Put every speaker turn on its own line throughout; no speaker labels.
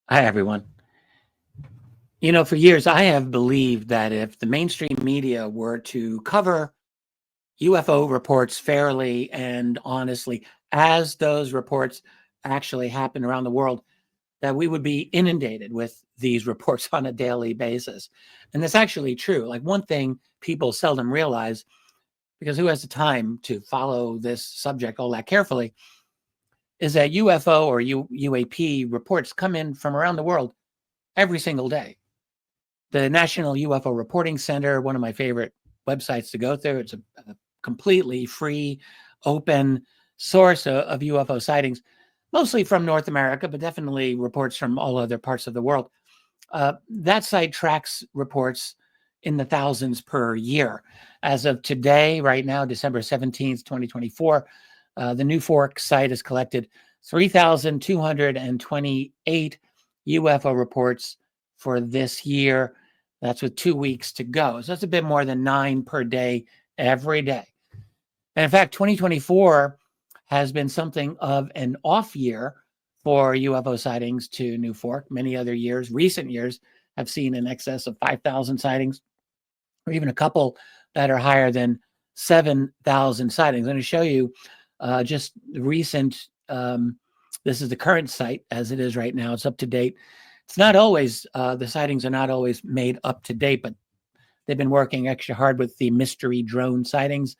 Hi, everyone. For years, I have believed that if the mainstream media were to cover UFO reports fairly and honestly, as those reports actually happen around the world, that we would be inundated with these reports on a daily basis. And that's actually true. Like, one thing people seldom realize, because who has the time to follow this subject all that carefully, is that UFO or UAP reports come in from around the world every single day. The National UFO Reporting Center, one of my favorite websites to go through. It's a completely free, open source of UFO sightings, mostly from North America, but definitely reports from all other parts of the world. That site tracks reports in the thousands per year. As of today, right now, December 17th, 2024, the New Fork site has collected 3,228 UFO reports for this year. That's with 2 weeks to go. So that's a bit more than 9 per day every day. And in fact, 2024 has been something of an off year for UFO sightings to New Fork. Many other years, recent years, have seen in excess of 5,000 sightings, or even a couple that are higher than 7,000 sightings. I'm going to show you just recent. This is the current site as it is right now. It's up to date. It's not always, the sightings are not always made up to date, but they've been working extra hard with the mystery drone sightings.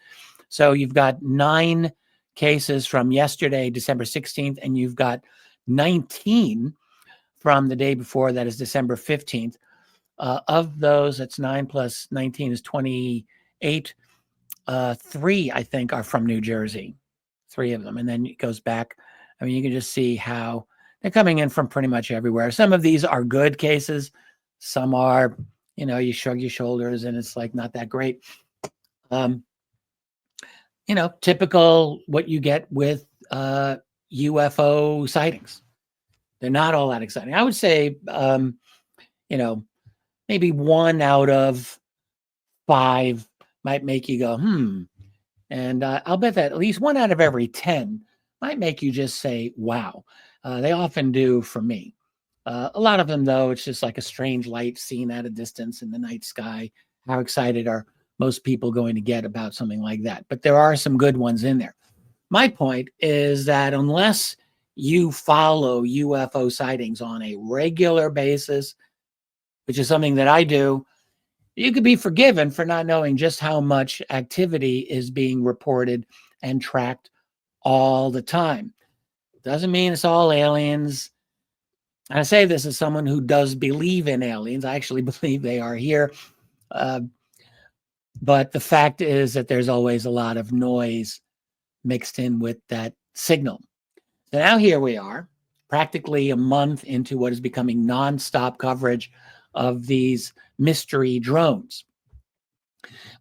So you've got 9 cases from yesterday, December 16th, and you've got 19 from the day before, that is December 15th. Of those, that's 9 plus 19 is 28. 3, I think, are from New Jersey, 3 of them. And then it goes back. I mean, you can just see how they're coming in from pretty much everywhere. Some of these are good cases. Some are, you shrug your shoulders and it's like not that great. Typical what you get with UFO sightings. They're not all that exciting. I would say, maybe 1 out of 5 might make you go, And I'll bet that at least 1 out of every 10 might make you just say, wow. They often do for me. A lot of them, though, it's just like a strange light seen at a distance in the night sky. How excited are most people going to get about something like that? But there are some good ones in there. My point is that unless you follow UFO sightings on a regular basis, which is something that I do, you could be forgiven for not knowing just how much activity is being reported and tracked all the time. Doesn't mean it's all aliens. And I say this as someone who does believe in aliens. I actually believe they are here. But the fact is that there's always a lot of noise mixed in with that signal. So now here we are, practically a month into what is becoming nonstop coverage of these mystery drones.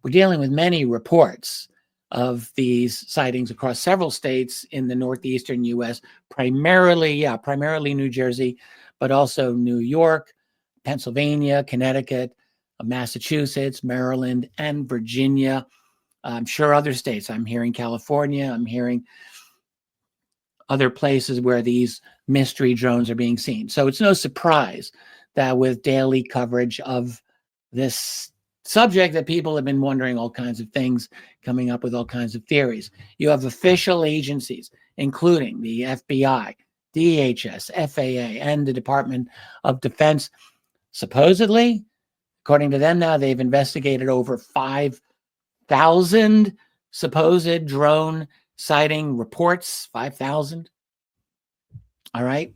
We're dealing with many reports of these sightings across several states in the northeastern U.S., primarily New Jersey, but also New York, Pennsylvania, Connecticut, Massachusetts, Maryland, and Virginia. I'm sure other states. I'm hearing California. I'm hearing other places where these mystery drones are being seen. So it's no surprise that with daily coverage of this subject that people have been wondering all kinds of things, coming up with all kinds of theories. You have official agencies, including the FBI, DHS, FAA, and the Department of Defense. Supposedly, according to them now, they've investigated over 5,000 supposed drone sighting reports. 5,000. All right.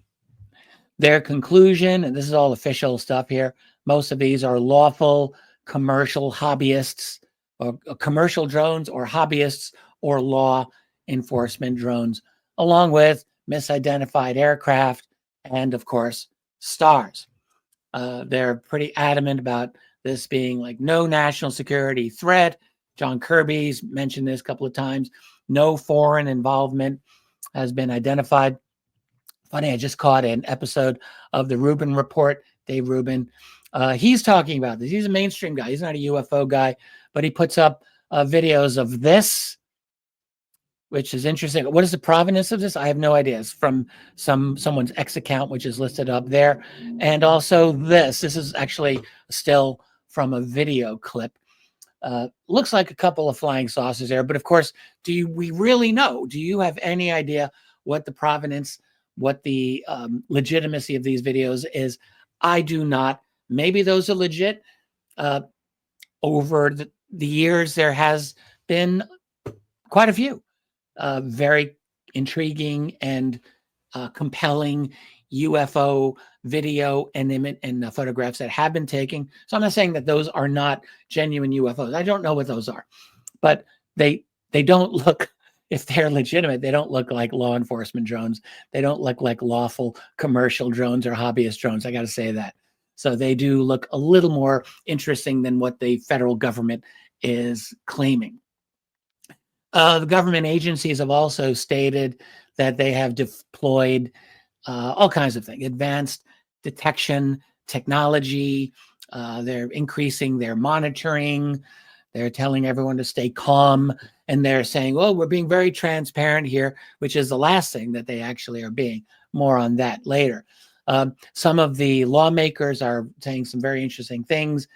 Their conclusion, and this is all official stuff here, most of these are lawful commercial hobbyists, or commercial drones, or hobbyists, or law enforcement drones, along with misidentified aircraft and, of course, stars. They're pretty adamant about this being like no national security threat. John Kirby's mentioned this a couple of times. No foreign involvement has been identified. Funny, I just caught an episode of the Rubin Report, Dave Rubin. He's talking about this. He's a mainstream guy. He's not a UFO guy, but he puts up videos of this which is interesting. What is the provenance of this? I have no idea. It's from someone's X account, which is listed up there. And also this is actually still from a video clip. Looks like a couple of flying saucers there, but of course, we really know? Do you have any idea what the provenance, what the legitimacy of these videos is? I do not. Maybe those are legit. Over the years, there has been quite a few very intriguing and compelling UFO video and photographs that have been taken. So I'm not saying that those are not genuine UFOs. I don't know what those are, but they don't look, if they're legitimate, they don't look like law enforcement drones. They don't look like lawful commercial drones or hobbyist drones. I got to say that. So they do look a little more interesting than what the federal government is claiming. The government agencies have also stated that they have deployed all kinds of things, advanced detection technology. They're increasing their monitoring. They're telling everyone to stay calm. And they're saying, well, we're being very transparent here, which is the last thing that they actually are being. More on that later. Some of the lawmakers are saying some very interesting things.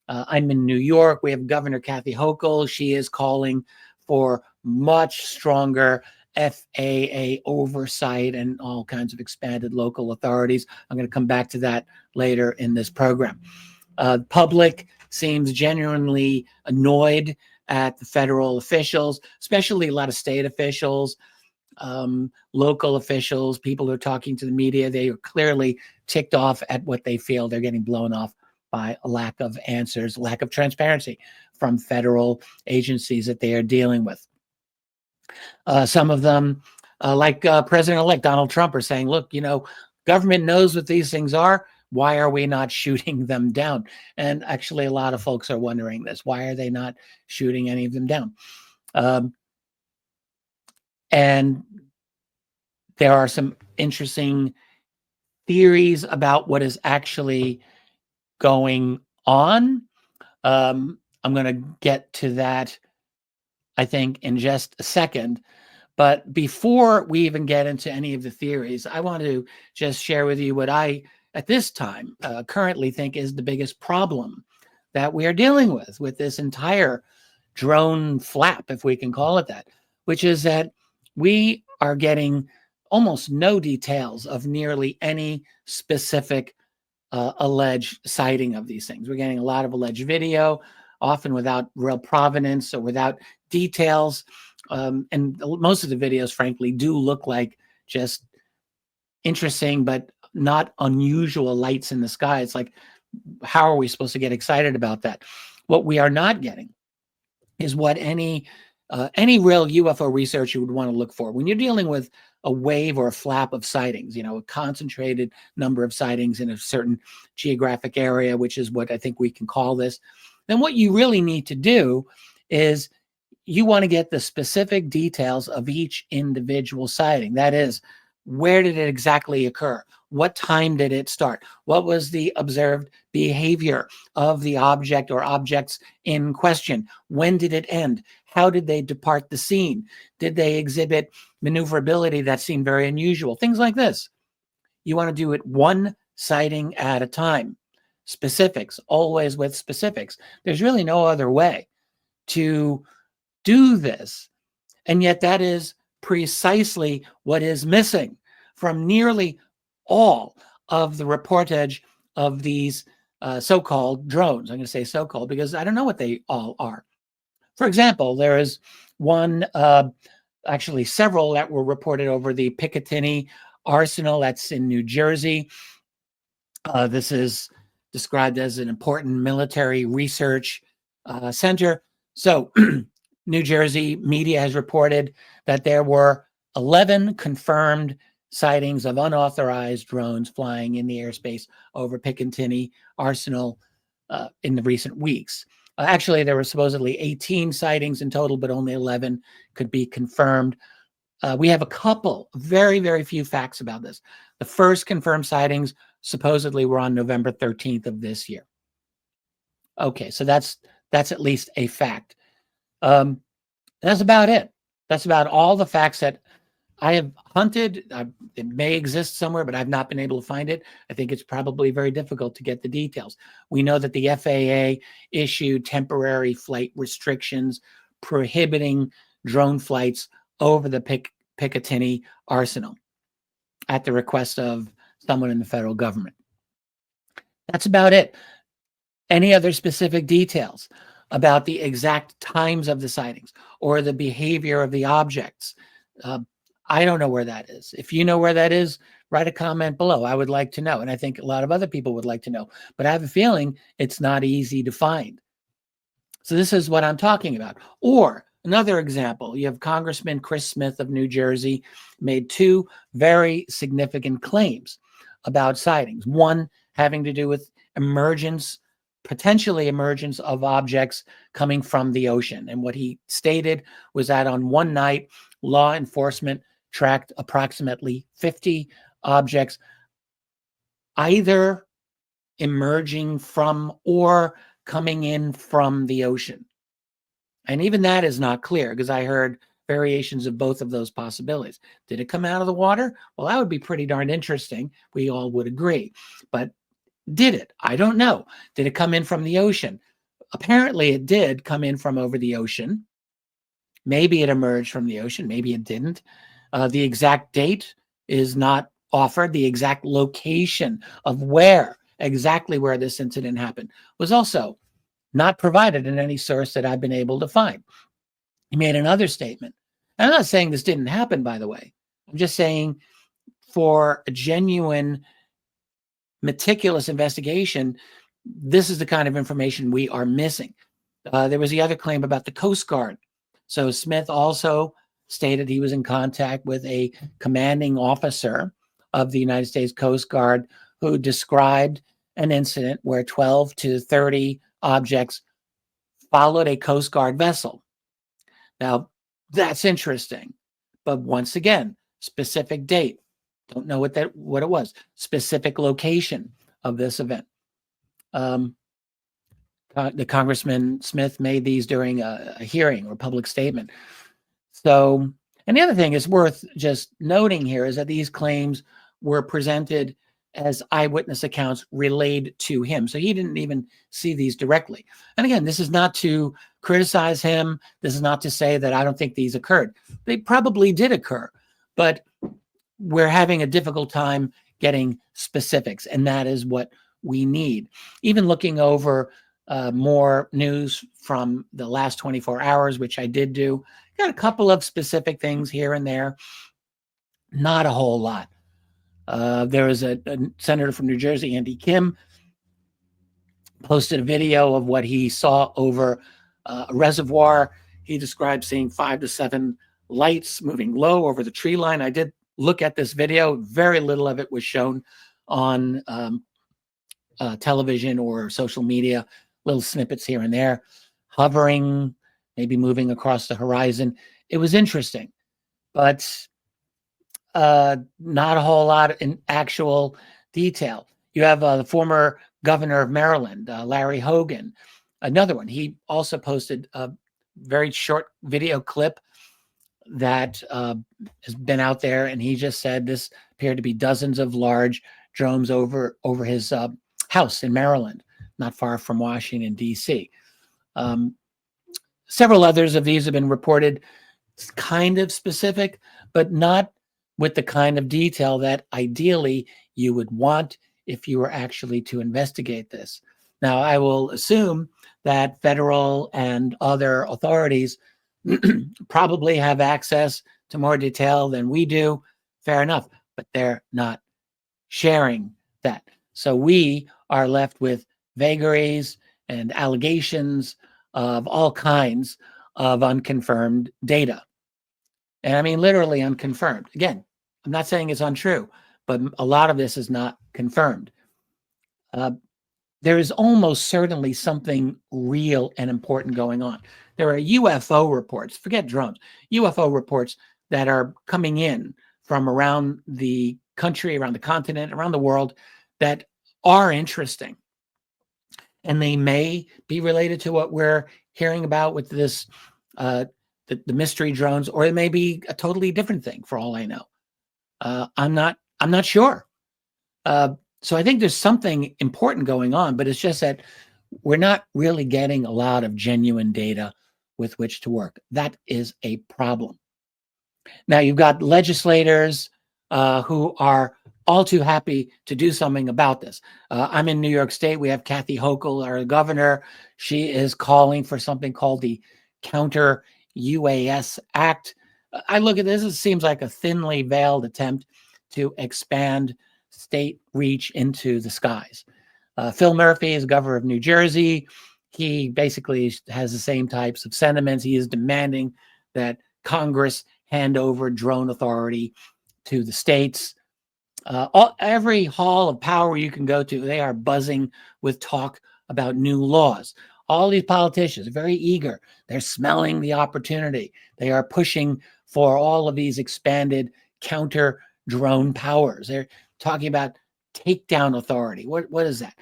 I'm in New York. We have Governor Kathy Hochul. She is calling for much stronger FAA oversight and all kinds of expanded local authorities. I'm going to come back to that later in this program. Public seems genuinely annoyed at the federal officials, especially a lot of state officials, local officials, people who are talking to the media. They are clearly ticked off at what they feel they're getting blown off by a lack of answers, lack of transparency from federal agencies that they are dealing with. Some of them, like President-elect Donald Trump, are saying, look, government knows what these things are. Why are we not shooting them down? And actually, a lot of folks are wondering this. Why are they not shooting any of them down? And there are some interesting theories about what is actually going on. I'm going to get to that, I think, in just a second. But before we even get into any of the theories, I want to just share with you what I, at this time, currently think is the biggest problem that we are dealing with this entire drone flap, if we can call it that, which is that we are getting almost no details of nearly any specific alleged sighting of these things. We're getting a lot of alleged video, often without real provenance or without details. And most of the videos, frankly, do look like just interesting, but not unusual lights in the sky. It's like, how are we supposed to get excited about that? What we are not getting is what any real UFO researcher would want to look for. When you're dealing with a wave or a flap of sightings, a concentrated number of sightings in a certain geographic area, which is what I think we can call this, then what you really need to do is you want to get the specific details of each individual sighting. That is, where did it exactly occur? What time did it start? What was the observed behavior of the object or objects in question? When did it end? How did they depart the scene? Did they exhibit maneuverability that seemed very unusual? Things like this. You want to do it one sighting at a time. Specifics, always with specifics. There's really no other way to do this. And yet that is precisely what is missing from nearly all of the reportage of these so-called drones. I'm going to say so-called because I don't know what they all are. For example, there is one, actually several that were reported over the Picatinny Arsenal that's in New Jersey. This is described as an important military research center. So New Jersey media has reported that there were 11 confirmed sightings of unauthorized drones flying in the airspace over Picatinny Arsenal in the recent weeks. Actually, there were supposedly 18 sightings in total, but only 11 could be confirmed. We have a couple, very, very few facts about this. The first confirmed sightings supposedly were on November 13th of this year. Okay, so that's at least a fact. That's about it. That's about all the facts that I have hunted. It may exist somewhere, but I've not been able to find it. I think it's probably very difficult to get the details. We know that the FAA issued temporary flight restrictions prohibiting drone flights over the Picatinny Arsenal at the request of someone in the federal government. That's about it. Any other specific details about the exact times of the sightings or the behavior of the objects? I don't know where that is. If you know where that is, write a comment below. I would like to know. And I think a lot of other people would like to know. But I have a feeling it's not easy to find. So this is what I'm talking about. Or another example, you have Congressman Chris Smith of New Jersey made two very significant claims about sightings. One having to do with potentially emergence of objects coming from the ocean. And what he stated was that on one night, law enforcement tracked approximately 50 objects, either emerging from or coming in from the ocean. And even that is not clear because I heard variations of both of those possibilities. Did it come out of the water? Well, that would be pretty darn interesting. We all would agree. But did it? I don't know. Did it come in from the ocean? Apparently it did come in from over the ocean. Maybe it emerged from the ocean. Maybe it didn't. The exact date is not offered. The exact location of exactly where this incident happened was also not provided in any source that I've been able to find. He made another statement. And I'm not saying this didn't happen, by the way. I'm just saying for a genuine, meticulous investigation, this is the kind of information we are missing. There was the other claim about the Coast Guard. So Smith also stated he was in contact with a commanding officer of the United States Coast Guard who described an incident where 12 to 30 objects followed a Coast Guard vessel. Now, that's interesting. But once again, specific date. Don't know what it was. Specific location of this event. The Congressman Smith made these during a hearing or public statement. So, and the other thing is worth just noting here is that these claims were presented as eyewitness accounts relayed to him. So he didn't even see these directly. And again, this is not to criticize him. This is not to say that I don't think these occurred. They probably did occur, but we're having a difficult time getting specifics, and that is what we need. Even looking over more news from the last 24 hours, which I did do, got a couple of specific things here and there, not a whole lot. There was a senator from New Jersey, Andy Kim, posted a video of what he saw over a reservoir. He described seeing 5 to 7 lights moving low over the tree line. I did look at this video. Very little of it was shown on television or social media, little snippets here and there, hovering, maybe moving across the horizon. It was interesting, but not a whole lot in actual detail. You have the former governor of Maryland, Larry Hogan, another one. He also posted a very short video clip that has been out there, and he just said this appeared to be dozens of large drones over his house in Maryland, not far from Washington, D.C. Several others of these have been reported. It's kind of specific, but not with the kind of detail that ideally you would want if you were actually to investigate this. Now, I will assume that federal and other authorities probably have access to more detail than we do. Fair enough, but they're not sharing that. So we are left with vagaries and allegations of all kinds of unconfirmed data. And I mean, literally unconfirmed. Again, I'm not saying it's untrue, but a lot of this is not confirmed. There is almost certainly something real and important going on. There are UFO reports, forget drones, UFO reports that are coming in from around the country, around the continent, around the world that are interesting. And they may be related to what we're hearing about with this the mystery drones, or it may be a totally different thing for all I know. I'm not sure. So I think there's something important going on, but it's just that we're not really getting a lot of genuine data with which to work. That is a problem. Now you've got legislators who are all too happy to do something about this. I'm in New York State. We have Kathy Hochul, our governor. She is calling for something called the Counter UAS Act. I look at this, it seems like a thinly veiled attempt to expand state reach into the skies. Phil Murphy is governor of New Jersey. He basically has the same types of sentiments. He is demanding that Congress hand over drone authority to the states. Every hall of power you can go to, they are buzzing with talk about new laws. All these politicians are very eager. They're smelling the opportunity. They are pushing for all of these expanded counter drone powers. They're talking about takedown authority. What is that?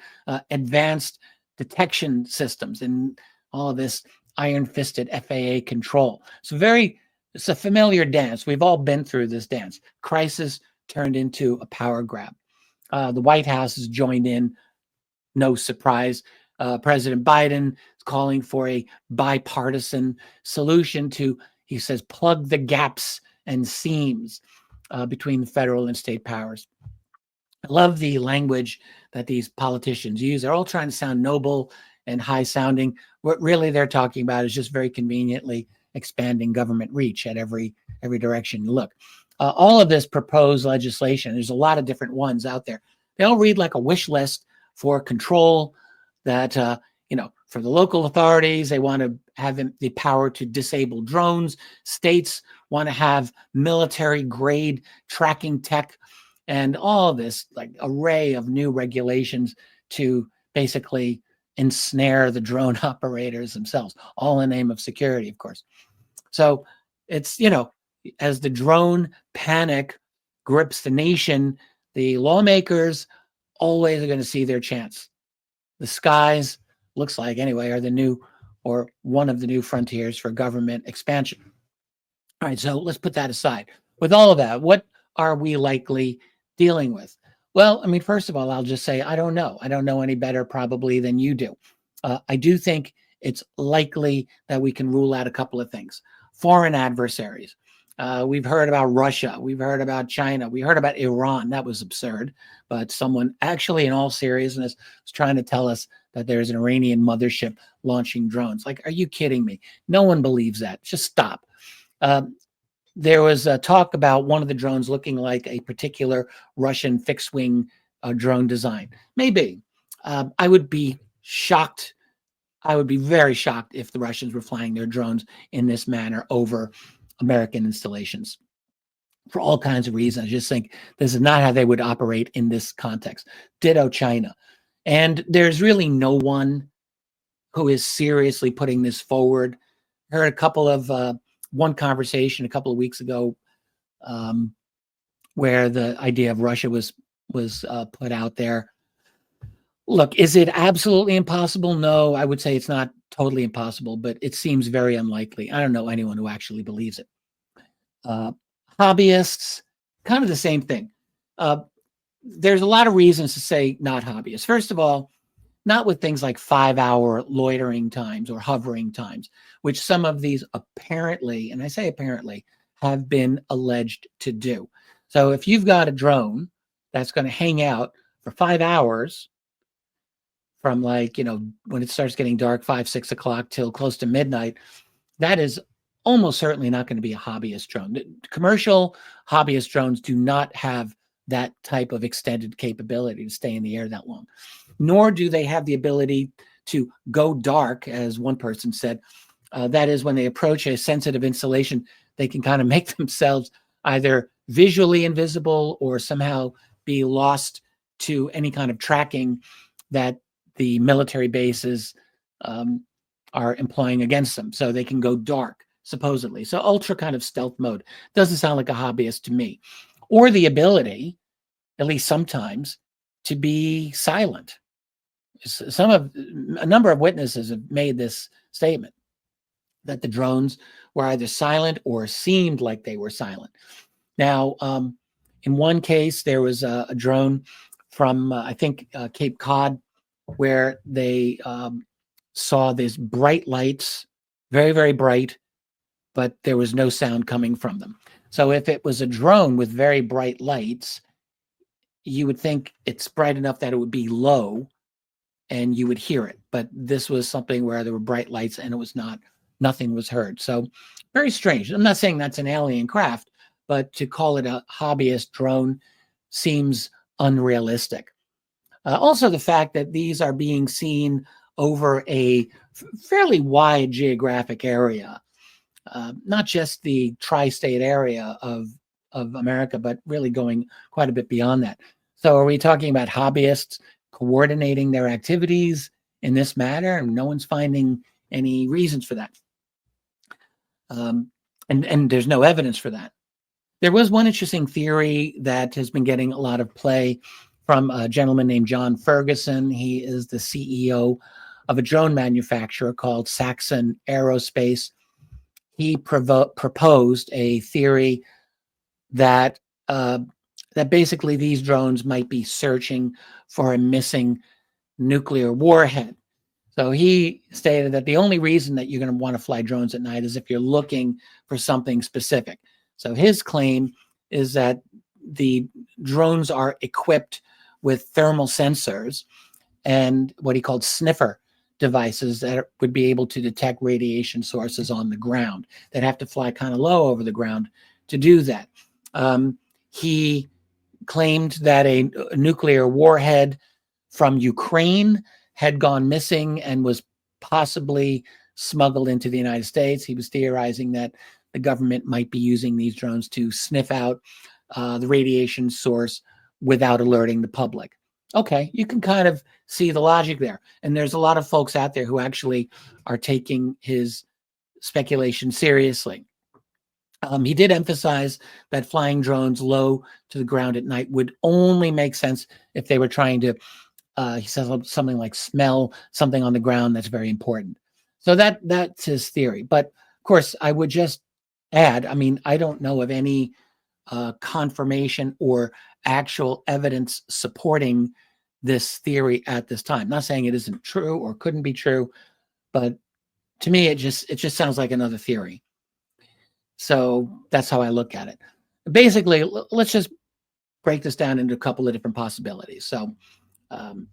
Advanced detection systems and all of this iron-fisted FAA control. It's a familiar dance. We've all been through this dance. Crisis turned into a power grab. The White House has joined in. No surprise. President Biden is calling for a bipartisan solution to, he says, plug the gaps and seams between the federal and state powers. I love the language that these politicians use. They're all trying to sound noble and high sounding. What really they're talking about is just very conveniently expanding government reach at every direction you look. All of this proposed legislation, there's a lot of different ones out there. They all read like a wish list for control that, for the local authorities, they want to have the power to disable drones. States want to have military grade tracking tech and all this like array of new regulations to basically ensnare the drone operators themselves, all in the name of security, of course. So it's, as the drone panic grips the nation, the lawmakers always are going to see their chance. The skies, looks like anyway, are the new or one of the new frontiers for government expansion. All right, so let's put that aside. With all of that, what are we likely dealing with? Well, I mean, first of all, I'll just say, I don't know. I don't know any better probably than you do. I do think it's likely that we can rule out a couple of things. Foreign adversaries. We've heard about Russia. We've heard about China. We heard about Iran. That was absurd. But someone actually, in all seriousness, was trying to tell us that there's an Iranian mothership launching drones. Like, are you kidding me? No one believes that. Just stop. There was a talk about one of the drones looking like a particular Russian fixed-wing drone design. Maybe. I would be shocked. I would be very shocked if the Russians were flying their drones in this manner over American installations for all kinds of reasons. I just think this is not how they would operate in this context. Ditto China. And there's really no one who is seriously putting this forward. I heard a couple of one conversation a couple of weeks ago where the idea of Russia was put out there. Look, is it absolutely impossible? No, I would say it's not totally impossible, but it seems very unlikely. I don't know anyone who actually believes it. Hobbyists, kind of the same thing. There's a lot of reasons to say not hobbyists. First of all, not with things like 5-hour loitering times or hovering times, which some of these apparently, and I say apparently, have been alleged to do. So if you've got a drone that's going to hang out for 5 hours from when it starts getting dark, 5, 6 o'clock till close to midnight, that is almost certainly not going to be a hobbyist drone. Commercial hobbyist drones do not have that type of extended capability to stay in the air that long, nor do they have the ability to go dark, as one person said. That is, when they approach a sensitive installation, they can kind of make themselves either visually invisible or somehow be lost to any kind of tracking that the military bases are employing against them. So they can go dark, supposedly. So ultra kind of stealth mode. Doesn't sound like a hobbyist to me. Or the ability, at least sometimes, to be silent. A number of witnesses have made this statement. that the drones were either silent or seemed like they were silent. Now, in one case, there was a drone from, I think, Cape Cod, where they saw these bright lights, very, very bright, but there was no sound coming from them. So if it was a drone with very bright lights, you would think it's bright enough that it would be low and you would hear it. But this was something where there were bright lights and it was not, nothing was heard. So very strange. I'm not saying that's an alien craft, but to call it a hobbyist drone seems unrealistic. Also, the fact that these are being seen over a fairly wide geographic area, not just the tri-state area of America, but really going quite a bit beyond that. So are we talking about hobbyists coordinating their activities in this manner, and no one's finding any reasons for that? And there's no evidence for that. There was one interesting theory that has been getting a lot of play from a gentleman named John Ferguson. He is the CEO of a drone manufacturer called Saxon Aerospace. He proposed a theory that that basically these drones might be searching for a missing nuclear warhead. So he stated that the only reason that you're going to want to fly drones at night is if you're looking for something specific. So his claim is that the drones are equipped with thermal sensors and what he called sniffer devices that would be able to detect radiation sources on the ground. They'd have to fly kind of low over the ground to do that. He claimed that a nuclear warhead from Ukraine had gone missing and was possibly smuggled into the United States. He was theorizing that the government might be using these drones to sniff out the radiation source without alerting the public. Okay, you can kind of see the logic there. And there's a lot of folks out there who actually are taking his speculation seriously. He did emphasize that flying drones low to the ground at night would only make sense if they were trying to, he says something like smell something on the ground that's very important. So that's his theory. But of course, I would just add, I mean, I don't know of any confirmation or actual evidence supporting this theory at this time. I'm not saying it isn't true or couldn't be true, but to me, it just sounds like another theory. So that's how I look at it. Basically, let's just break this down into a couple of different possibilities. So could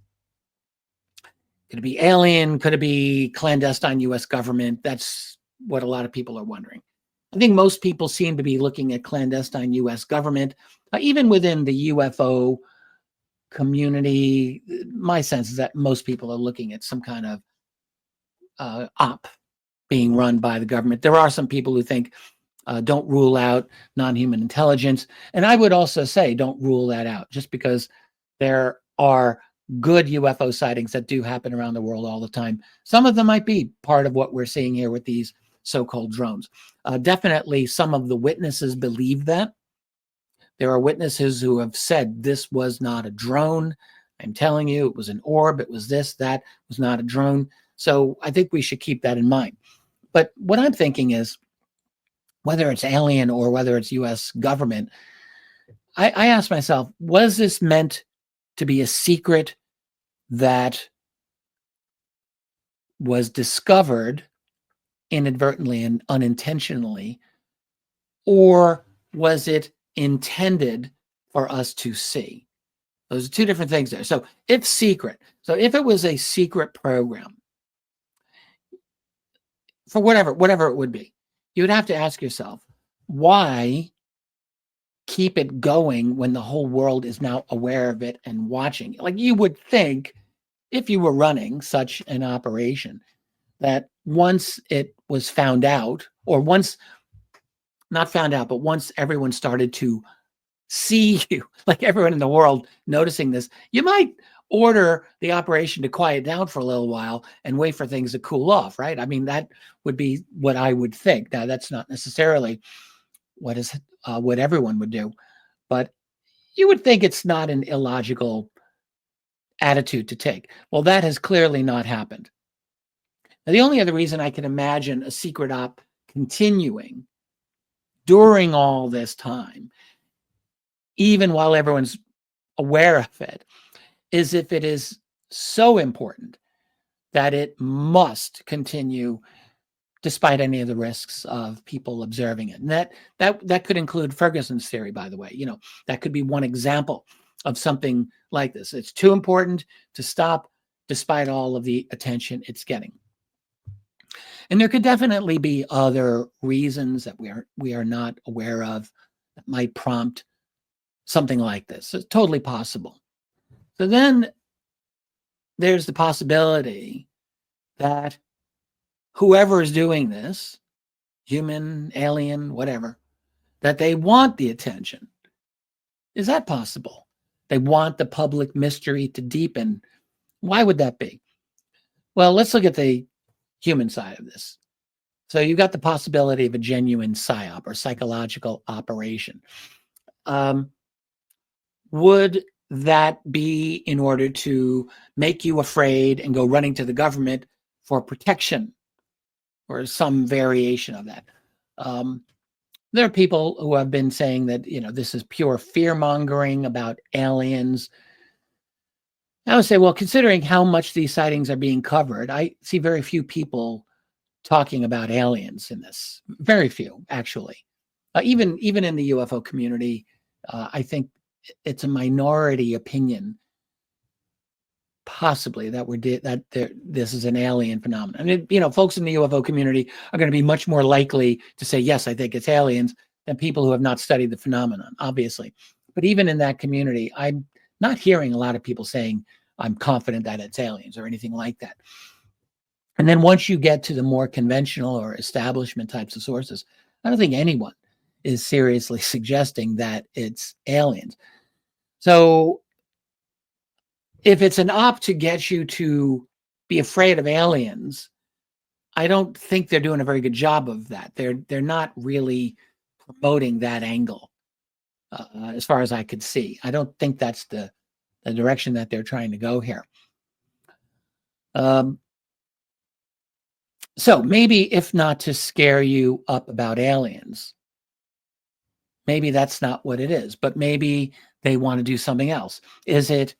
it be alien? Could it be clandestine U.S. government? That's what a lot of people are wondering. I think most people seem to be looking at clandestine U.S. government, even within the UFO community. My sense is that most people are looking at some kind of op being run by the government. There are some people who think don't rule out non-human intelligence. And I would also say don't rule that out, just because there are good UFO sightings that do happen around the world all the time. Some of them might be part of what we're seeing here with these so-called drones. Definitely some of the witnesses believe that. There are witnesses who have said this was not a drone. I'm telling you, it was an orb. It was this, that was not a drone. So I think we should keep that in mind. But what I'm thinking is, whether it's alien or whether it's U.S. government, I ask myself, was this meant to be a secret that was discovered inadvertently and unintentionally, or was it intended for us to see? Those are two different things there. So if secret, so if it was a secret program, for whatever it would be, you would have to ask yourself, why keep it going when the whole world is now aware of it and watching? Like, you would think, if you were running such an operation, that once it was found out, or once, not found out, but once everyone started to see you, like everyone in the world noticing this, you might order the operation to quiet down for a little while and wait for things to cool off, right? I mean, that would be what I would think. Now, that's not necessarily what everyone would do, but you would think it's not an illogical attitude to take. Well, that has clearly not happened. Now, the only other reason I can imagine a secret op continuing during all this time, even while everyone's aware of it, is if it is so important that it must continue despite any of the risks of people observing it. And that could include Ferguson's theory, by the way. That could be one example of something like this. It's too important to stop despite all of the attention it's getting. And there could definitely be other reasons that we are not aware of that might prompt something like this. It's totally possible. So then there's the possibility that whoever is doing this, human, alien, whatever, that they want the attention. Is that possible? They want the public mystery to deepen. Why would that be? Well, let's look at the human side of this. So you've got the possibility of a genuine psyop or psychological operation. Would that be in order to make you afraid and go running to the government for protection or some variation of that? There are people who have been saying that, this is pure fear-mongering about aliens. I would say, well, considering how much these sightings are being covered, I see very few people talking about aliens in this. Very few, actually. Even in the UFO community, I think it's a minority opinion, possibly, that this is an alien phenomenon. I mean, folks in the UFO community are going to be much more likely to say, yes, I think it's aliens, than people who have not studied the phenomenon, obviously. But even in that community, I'm not hearing a lot of people saying, I'm confident that it's aliens or anything like that. And then once you get to the more conventional or establishment types of sources, I don't think anyone is seriously suggesting that it's aliens. So if it's an op to get you to be afraid of aliens, I don't think they're doing a very good job of that. They're not really promoting that angle, as far as I could see. I don't think that's the direction that they're trying to go here. So maybe, if not to scare you up about aliens, maybe that's not what it is, but maybe they want to do something else. Is it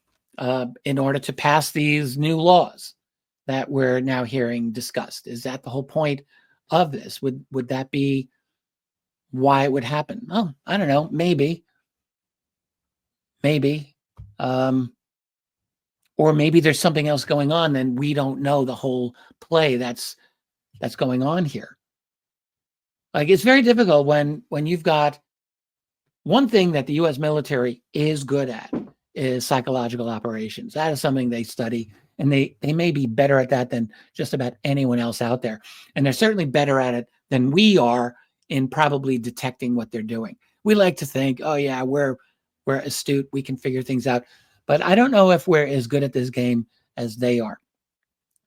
in order to pass these new laws that we're now hearing discussed? Is that the whole point of this? Would that be why it would happen? Oh, I don't know. Maybe. Or maybe there's something else going on and we don't know the whole play that's going on here. Like, it's very difficult when you've got one thing that the U.S. military is good at is psychological operations. That is something they study, and they may be better at that than just about anyone else out there. And they're certainly better at it than we are in probably detecting what they're doing. We like to think, oh yeah, we're astute, we can figure things out. But I don't know if we're as good at this game as they are.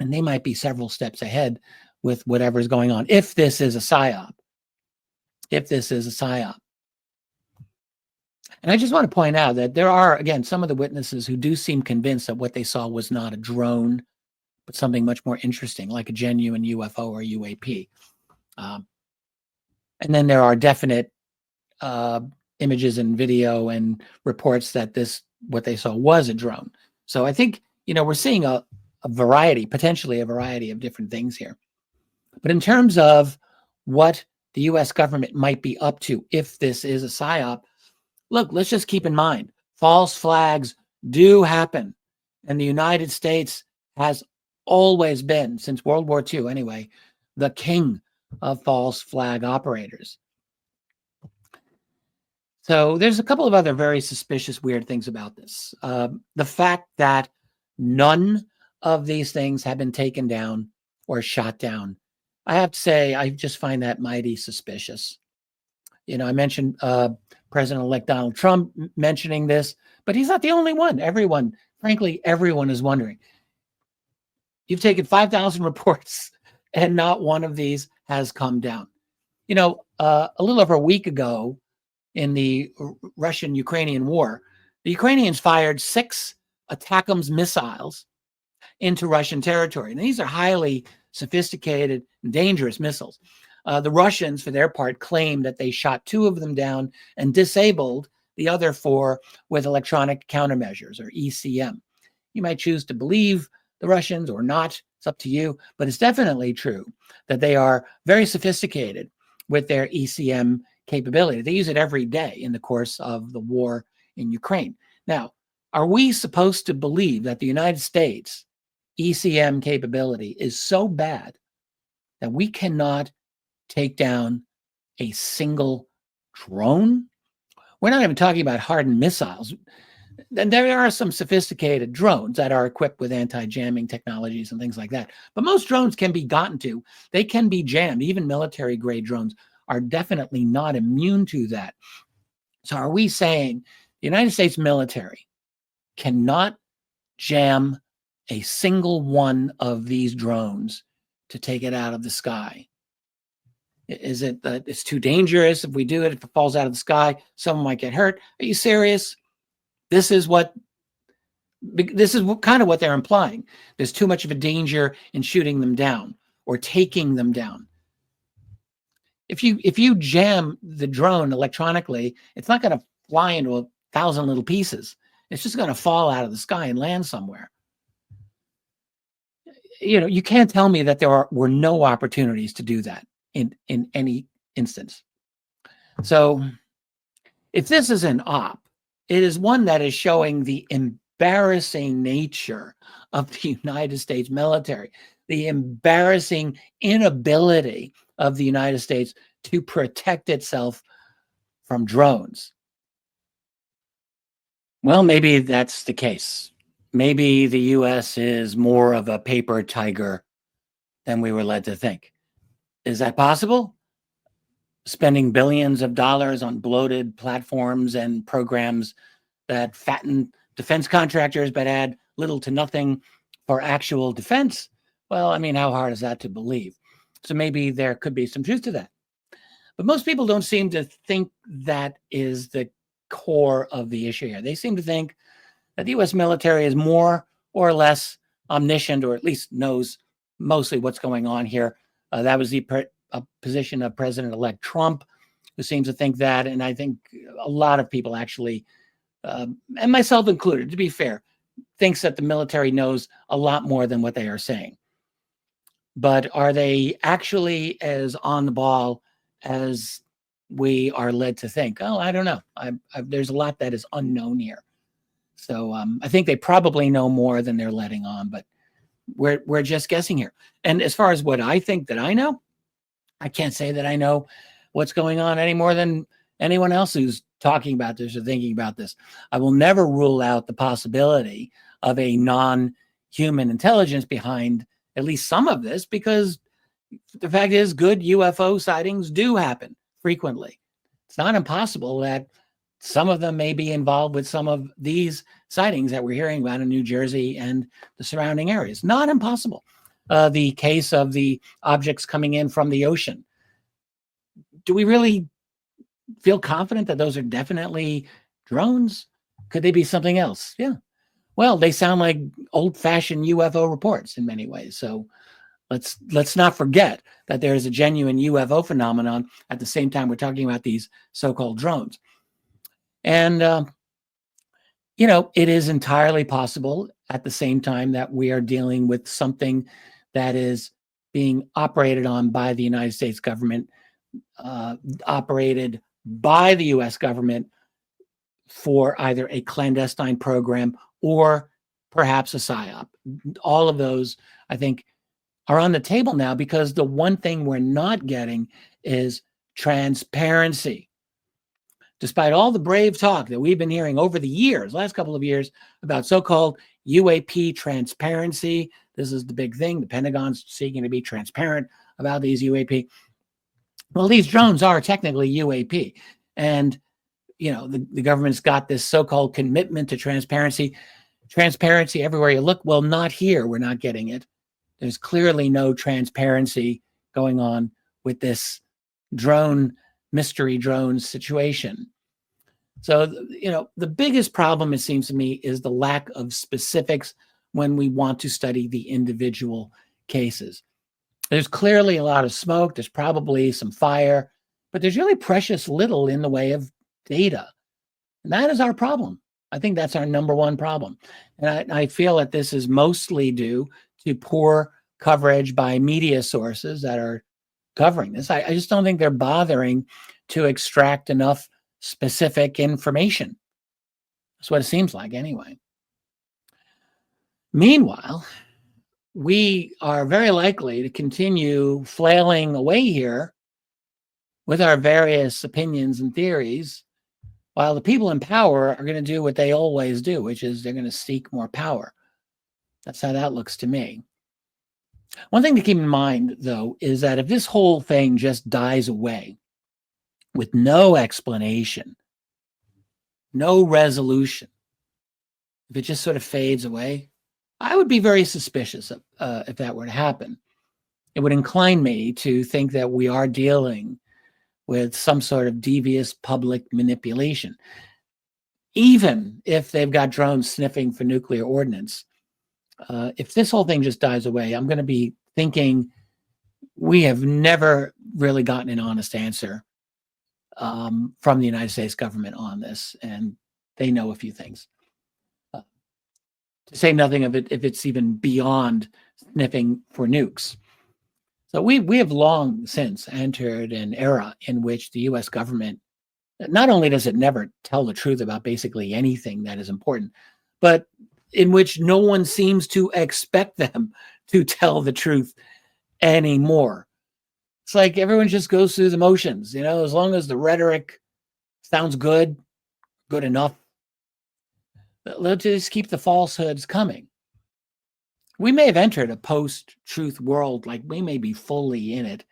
And they might be several steps ahead with whatever's going on, if this is a psyop. And I just want to point out that there are, again, some of the witnesses who do seem convinced that what they saw was not a drone, but something much more interesting, like a genuine UFO or UAP. And then there are definite images and video and reports that what they saw was a drone. So I think, we're seeing a variety, potentially a variety of different things here. But in terms of what the U.S. government might be up to if this is a psyop, look, let's just keep in mind, false flags do happen. And the United States has always been, since World War II anyway, the king of false flag operators. So there's a couple of other very suspicious, weird things about this. The fact that none of these things have been taken down or shot down. I have to say, I just find that mighty suspicious. I mentioned President-elect Donald Trump mentioning this, but he's not the only one. Frankly, everyone is wondering. You've taken 5,000 reports and not one of these has come down. A little over a week ago in the Russian-Ukrainian war, the Ukrainians fired 6 ATACMS missiles into Russian territory. And these are highly sophisticated, dangerous missiles. The Russians, for their part, claim that they shot 2 of them down and disabled the other 4 with electronic countermeasures, or ECM. You might choose to believe the Russians or not. It's up to you. But it's definitely true that they are very sophisticated with their ECM capability. They use it every day in the course of the war in Ukraine. Now, are we supposed to believe that the United States ECM capability is so bad that we cannot take down a single drone? We're not even talking about hardened missiles. And there are some sophisticated drones that are equipped with anti-jamming technologies and things like that. But most drones can be gotten to. They can be jammed. Even military-grade drones are definitely not immune to that. So are we saying the United States military cannot jam a single one of these drones to take it out of the sky? Is it that it's too dangerous if we do it? If it falls out of the sky, someone might get hurt. Are you serious? This is kind of what they're implying. There's too much of a danger in shooting them down or taking them down. If you jam the drone electronically, it's not going to fly into 1,000 little pieces. It's just going to fall out of the sky and land somewhere. You can't tell me that there were no opportunities to do that in any instance. So if this is an op, it is one that is showing the embarrassing nature of the United States military, the embarrassing inability of the United States to protect itself from drones. Well, maybe that's the case. Maybe the U.S. is more of a paper tiger than we were led to think. Is that possible? Spending billions of dollars on bloated platforms and programs that fatten defense contractors but add little to nothing for actual defense? Well, I mean, how hard is that to believe? So maybe there could be some truth to that. But most people don't seem to think that is the core of the issue here. They seem to think that the U.S. military is more or less omniscient, or at least knows mostly what's going on here. That was the position of President-elect Trump, who seems to think that. And I think a lot of people actually, and myself included, to be fair, thinks that the military knows a lot more than what they are saying. But are they actually as on the ball as we are led to think? Oh, I don't know. There's a lot that is unknown here. So I think they probably know more than they're letting on, but we're just guessing here. And as far as what I think that I know, I can't say that I know what's going on any more than anyone else who's talking about this or thinking about this. I will never rule out the possibility of a non-human intelligence behind at least some of this, because the fact is, good UFO sightings do happen frequently. It's not impossible that some of them may be involved with some of these sightings that we're hearing about in New Jersey and the surrounding areas. Not impossible. The case of the objects coming in from the ocean. Do we really feel confident that those are definitely drones? Could they be something else? Yeah. Well, they sound like old-fashioned UFO reports in many ways. So let's not forget that there is a genuine UFO phenomenon at the same time we're talking about these so-called drones. And, it is entirely possible at the same time that we are dealing with something that is being operated on by the United States government, operated by the U.S. government for either a clandestine program or perhaps a PSYOP. All of those, I think, are on the table now, because the one thing we're not getting is transparency. Despite all the brave talk that we've been hearing over the years, last couple of years, about so-called UAP transparency, this is the big thing. The Pentagon's seeking to be transparent about these UAP. Well, these drones are technically UAP. And, the government's got this so-called commitment to transparency. Transparency everywhere you look. Well, not here. We're not getting it. There's clearly no transparency going on with this mystery drone situation. So, the biggest problem, it seems to me, is the lack of specifics when we want to study the individual cases. There's clearly a lot of smoke. There's probably some fire, but there's really precious little in the way of data. And that is our problem. I think that's our number one problem. And I feel that this is mostly due to poor coverage by media sources that are covering this. I just don't think they're bothering to extract enough specific information. That's what it seems like anyway. Meanwhile, we are very likely to continue flailing away here with our various opinions and theories, while the people in power are going to do what they always do, which is they're going to seek more power. That's how that looks to me. One thing to keep in mind, though, is that if this whole thing just dies away with no explanation, no resolution, if it just sort of fades away, I would be very suspicious if that were to happen. It would incline me to think that we are dealing with some sort of devious public manipulation. Even if they've got drones sniffing for nuclear ordnance, if this whole thing just dies away, I'm going to be thinking we have never really gotten an honest answer from the United States government on this, and they know a few things. To say nothing of it if it's even beyond sniffing for nukes. So we have long since entered an era in which the U.S. government, not only does it never tell the truth about basically anything that is important, but in which no one seems to expect them to tell the truth anymore. It's like everyone just goes through the motions, as long as the rhetoric sounds good enough, let's just keep the falsehoods coming. We may have entered a post-truth world, like we may be fully in it.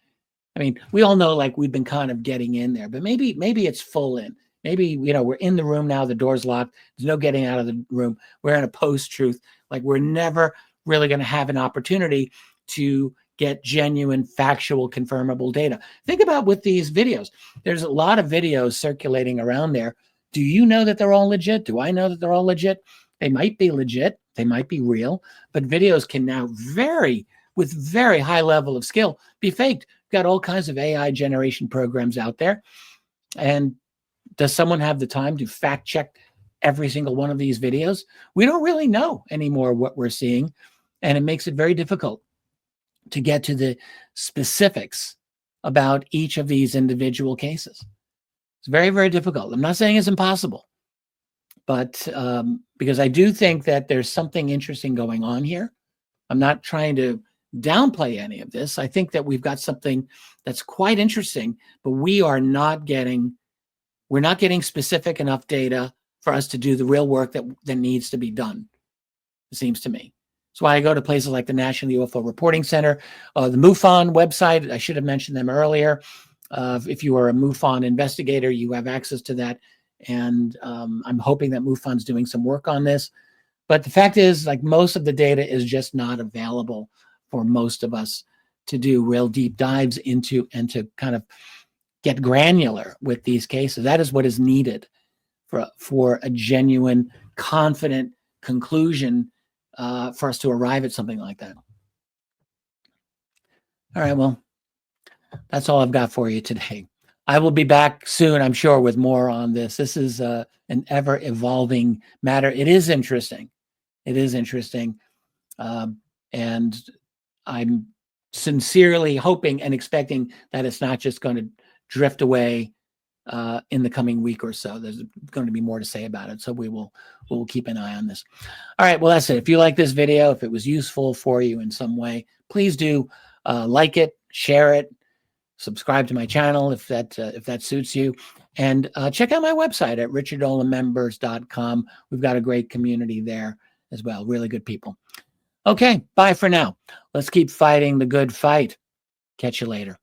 I mean, we all know like we've been kind of getting in there, but maybe it's full in. Maybe, we're in the room now, the door's locked, there's no getting out of the room. We're in a post-truth, like we're never really going to have an opportunity to get genuine, factual, confirmable data. Think about with these videos. There's a lot of videos circulating around there. Do you know that they're all legit? Do I know that they're all legit? They might be legit. They might be real, but videos can now with very high level of skill, be faked. We've got all kinds of AI generation programs out there. And does someone have the time to fact check every single one of these videos? We don't really know anymore what we're seeing. And it makes it very difficult to get to the specifics about each of these individual cases. It's very, very difficult. I'm not saying it's impossible, but because I do think that there's something interesting going on here. I'm not trying to downplay any of this. I think that we've got something that's quite interesting, but we're not getting specific enough data for us to do the real work that needs to be done, it seems to me. That's why I go to places like the National UFO Reporting Center, the MUFON website. I should have mentioned them earlier. If you are a MUFON investigator, you have access to that. And I'm hoping that MUFON's doing some work on this. But the fact is, like, most of the data is just not available for most of us to do real deep dives into and to kind of get granular with these cases. That is what is needed for a genuine, confident conclusion for us to arrive at something like that. All right, well, that's all I've got for you today. I will be back soon, I'm sure, with more on this. This is an ever-evolving matter. It is interesting. It is interesting. And I'm sincerely hoping and expecting that it's not just going to drift away in the coming week or so. There's going to be more to say about it. So we'll keep an eye on this. All right, well, that's it. If you like this video, if it was useful for you in some way, please do like it, share it, subscribe to my channel if that suits you, and check out my website at richarddolanmembers.com. We've got a great community there as well. Really good people. Okay, bye for now. Let's keep fighting the good fight. Catch you later.